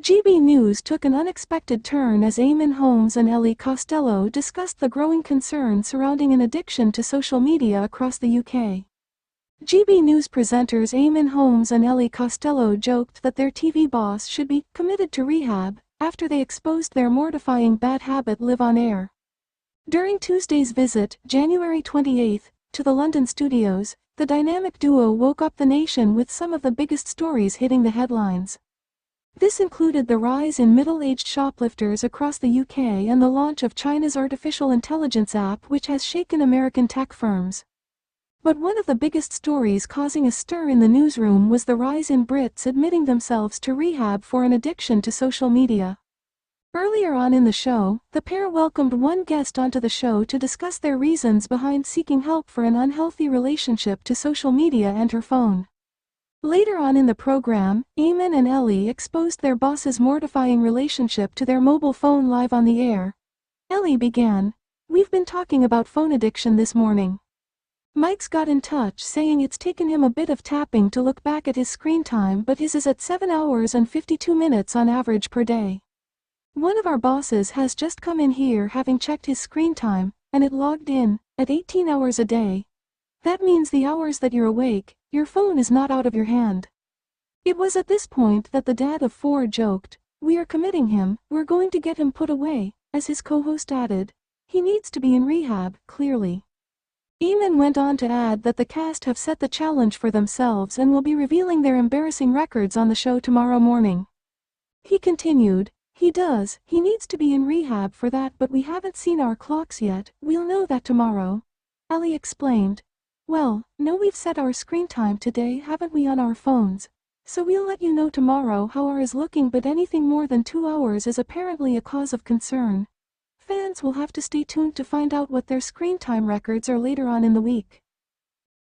GB News took an unexpected turn as Eamon Holmes and Ellie Costello discussed the growing concern surrounding an addiction to social media across the UK. GB News presenters Eamon Holmes and Ellie Costello joked that their TV boss should be committed to rehab after they exposed their mortifying bad habit live on air. During Tuesday's visit, January 28, to the London studios, the dynamic duo woke up the nation with some of the biggest stories hitting the headlines. This included the rise in middle-aged shoplifters across the UK and the launch of China's artificial intelligence app, which has shaken American tech firms. But one of the biggest stories causing a stir in the newsroom was the rise in Brits admitting themselves to rehab for an addiction to social media. Earlier on in the show, the pair welcomed one guest onto the show to discuss their reasons behind seeking help for an unhealthy relationship to social media and her phone. Later on in the program, Eamon and Ellie exposed their boss's mortifying relationship to their mobile phone live on the air. Ellie began, "We've been talking about phone addiction this morning. Mike's got in touch saying it's taken him a bit of tapping to look back at his screen time, but his is at 7 hours and 52 minutes on average per day. One of our bosses has just come in here having checked his screen time, and it logged in at 18 hours a day. That means the hours that you're awake, your phone is not out of your hand." It was at this point that the dad of four joked, "We are committing him, we're going to get him put away," as his co-host added, "He needs to be in rehab, clearly." Eamon went on to add that the cast have set the challenge for themselves and will be revealing their embarrassing records on the show tomorrow morning. He continued, he needs to be in rehab for that, but we haven't seen our clocks yet, we'll know that tomorrow." Ellie explained, "Well, no, we've set our screen time today, haven't we, on our phones? So we'll let you know tomorrow how ours is looking, but anything more than 2 hours is apparently a cause of concern. Fans will have to stay tuned to find out what their screen time records are later on in the week."